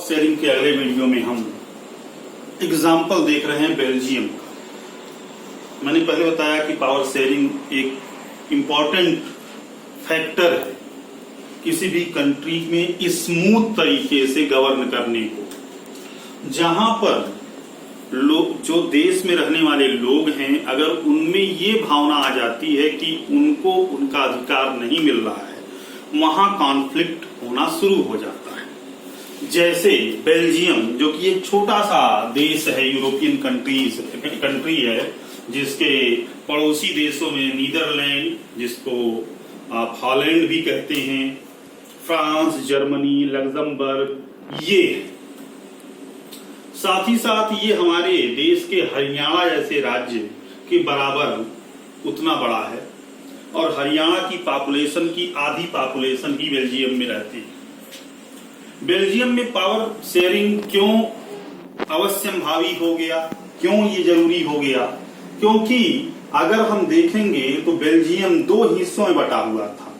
Sharing के अगले video में हम एग्जाम्पल देख रहे हैं बेल्जियम का। मैंने पहले बताया कि पावर शेयरिंग एक इम्पॉर्टेंट फैक्टर है किसी भी कंट्री में स्मूथ तरीके से गवर्न करने को, जहां पर लोग, जो देश में रहने वाले लोग हैं, अगर उनमें ये भावना आ जाती है कि उनको उनका अधिकार नहीं मिल रहा है, वहां कॉन्फ्लिक्ट होना शुरू हो जाता है। जैसे बेल्जियम, जो कि एक छोटा सा देश है, यूरोपियन कंट्री है, जिसके पड़ोसी देशों में नीदरलैंड, जिसको आप हॉलैंड भी कहते हैं, फ्रांस, जर्मनी, लग्जमबर्ग, ये साथ ही साथ ये हमारे देश के हरियाणा जैसे राज्य के बराबर उतना बड़ा है, और हरियाणा की पॉपुलेशन की आधी पॉपुलेशन ही बेल्जियम में रहती है। बेल्जियम में पावर शेयरिंग क्यों अवश्यंभावी हो गया, क्यों ये जरूरी हो गया? क्योंकि अगर हम देखेंगे तो बेल्जियम दो हिस्सों में बटा हुआ था,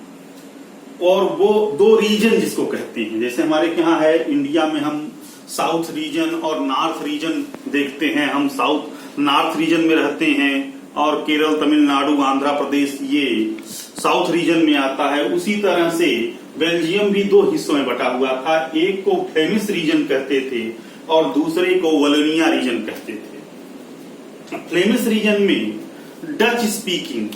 और वो दो रीजन जिसको कहते हैं, जैसे हमारे यहाँ है इंडिया में हम साउथ रीजन और नॉर्थ रीजन देखते हैं। हम साउथ नॉर्थ रीजन में रहते हैं, और केरल, तमिलनाडु, आंध्र प्रदेश ये साउथ रीजन में आता है। उसी तरह से बेल्जियम भी दो हिस्सों में बटा हुआ था। एक को फ्लेमिश रीजन कहते थे और दूसरे को वलोनिया रीजन कहते थे। फ्लेमिश रीजन में डच स्पीकिंग,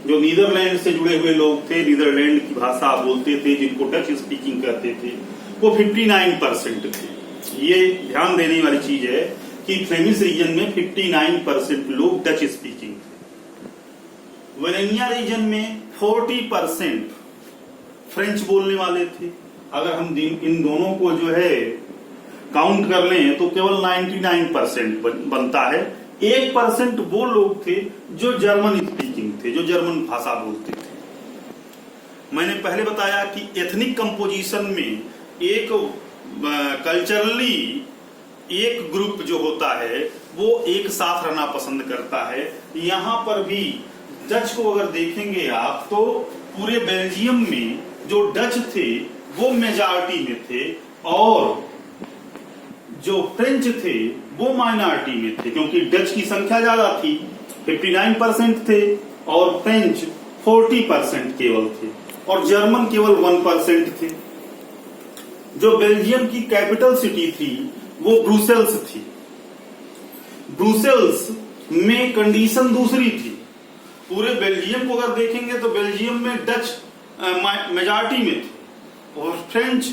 जो नीदरलैंड से जुड़े हुए लोग थे, नीदरलैंड की भाषा बोलते थे, जिनको डच स्पीकिंग कहते थे, वो 59% थे। ये ध्यान देने वाली चीज है कि फ्लेमिश रीजन में 59% लोग डच स्पीकिंग थे। वलोनिया रीजन में 40% फ्रेंच बोलने वाले थे। अगर हम इन दोनों को जो है काउंट कर लें तो केवल 99% बनता है। 1% वो लोग थे जो जर्मन स्पीकिंग थे, जो जर्मन भाषा बोलते थे। मैंने पहले बताया कि एथनिक कंपोजिशन में एक कल्चरली एक ग्रुप जो होता है वो एक साथ रहना पसंद करता है। यहां पर भी डच को अगर देखेंगे आप तो पूरे बेल्जियम में जो डच थे वो मेजॉरिटी में थे, और जो फ्रेंच थे वो माइनॉरिटी में थे, क्योंकि डच की संख्या ज्यादा थी, 59% थे, और फ्रेंच 40% केवल थे, और जर्मन केवल 1% थे। जो बेल्जियम की कैपिटल सिटी थी वो ब्रुसेल्स थी। ब्रुसेल्स में कंडीशन दूसरी थी। पूरे बेल्जियम को अगर देखेंगे तो बेल्जियम में डच मेजॉरिटी में थे और फ्रेंच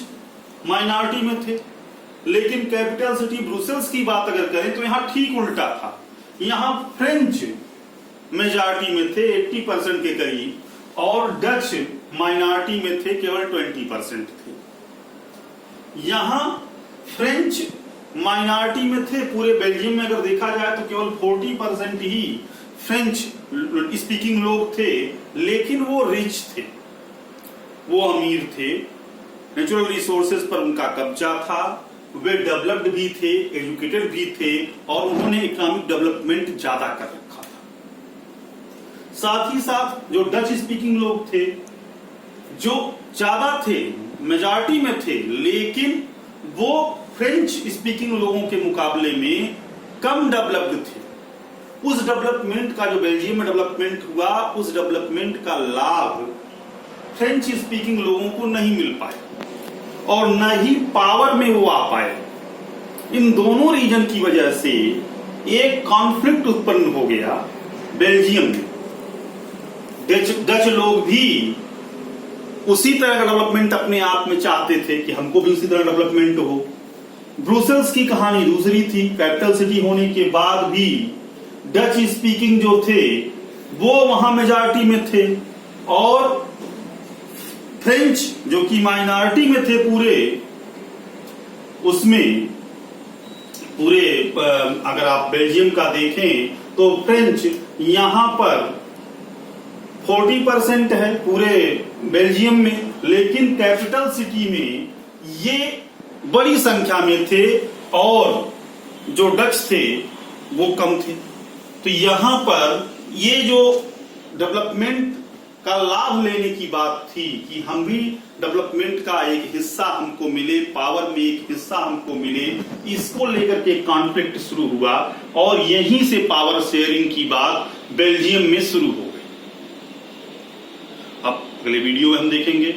माइनॉरिटी में थे, लेकिन कैपिटल सिटी ब्रुसेल्स की बात अगर करें तो यहाँ ठीक उल्टा था। यहाँ फ्रेंच मेजॉरिटी में थे 80% के करीब, और डच माइनॉरिटी में थे, केवल 20% थे। यहाँ फ्रेंच माइनॉरिटी में थे। पूरे बेल्जियम में अगर देखा जाए तो केवल 40% ही फ्रेंच स्पीकिंग लोग थे, लेकिन वो रिच थे, वो अमीर थे, नेचुरल रिसोर्सेज पर उनका कब्जा था, वे डेवलप्ड भी थे, एजुकेटेड भी थे, और उन्होंने इकोनॉमिक डेवलपमेंट ज्यादा कर रखा था। साथ ही साथ जो डच स्पीकिंग लोग थे, जो ज्यादा थे, मेजॉरिटी में थे, लेकिन वो फ्रेंच स्पीकिंग लोगों के मुकाबले में कम डेवलप्ड थे। उस डेवलपमेंट का, जो बेल्जियम में डेवलपमेंट हुआ, उस डेवलपमेंट का लाभ फ्रेंच स्पीकिंग लोगों को नहीं मिल पाया, और न ही पावर में वो आ पाए। इन दोनों रीजन की वजह से एक कॉन्फ्लिक्ट उत्पन्न हो गया बेल्जियम में। डच लोग भी उसी तरह का डेवलपमेंट अपने आप में चाहते थे कि हमको भी उसी तरह डेवलपमेंट हो। ब्रुसेल्स की कहानी दूसरी थी। कैपिटल सिटी होने के बाद भी डच स्पीकिंग जो थे वो वहां मेजॉरिटी में थे, और फ्रेंच जो कि माइनॉरिटी में थे पूरे, उसमें पूरे अगर आप बेल्जियम का देखें तो फ्रेंच यहां पर 40% है पूरे बेल्जियम में, लेकिन कैपिटल सिटी में ये बड़ी संख्या में थे, और जो डच थे वो कम थे। तो यहां पर ये जो डेवलपमेंट का लाभ लेने की बात थी कि हम भी डेवलपमेंट का एक हिस्सा हमको मिले, पावर में एक हिस्सा हमको मिले, इसको लेकर के कॉन्फ्लिक्ट शुरू हुआ और यहीं से पावर शेयरिंग की बात बेल्जियम में शुरू हो गई। अब अगले वीडियो में हम देखेंगे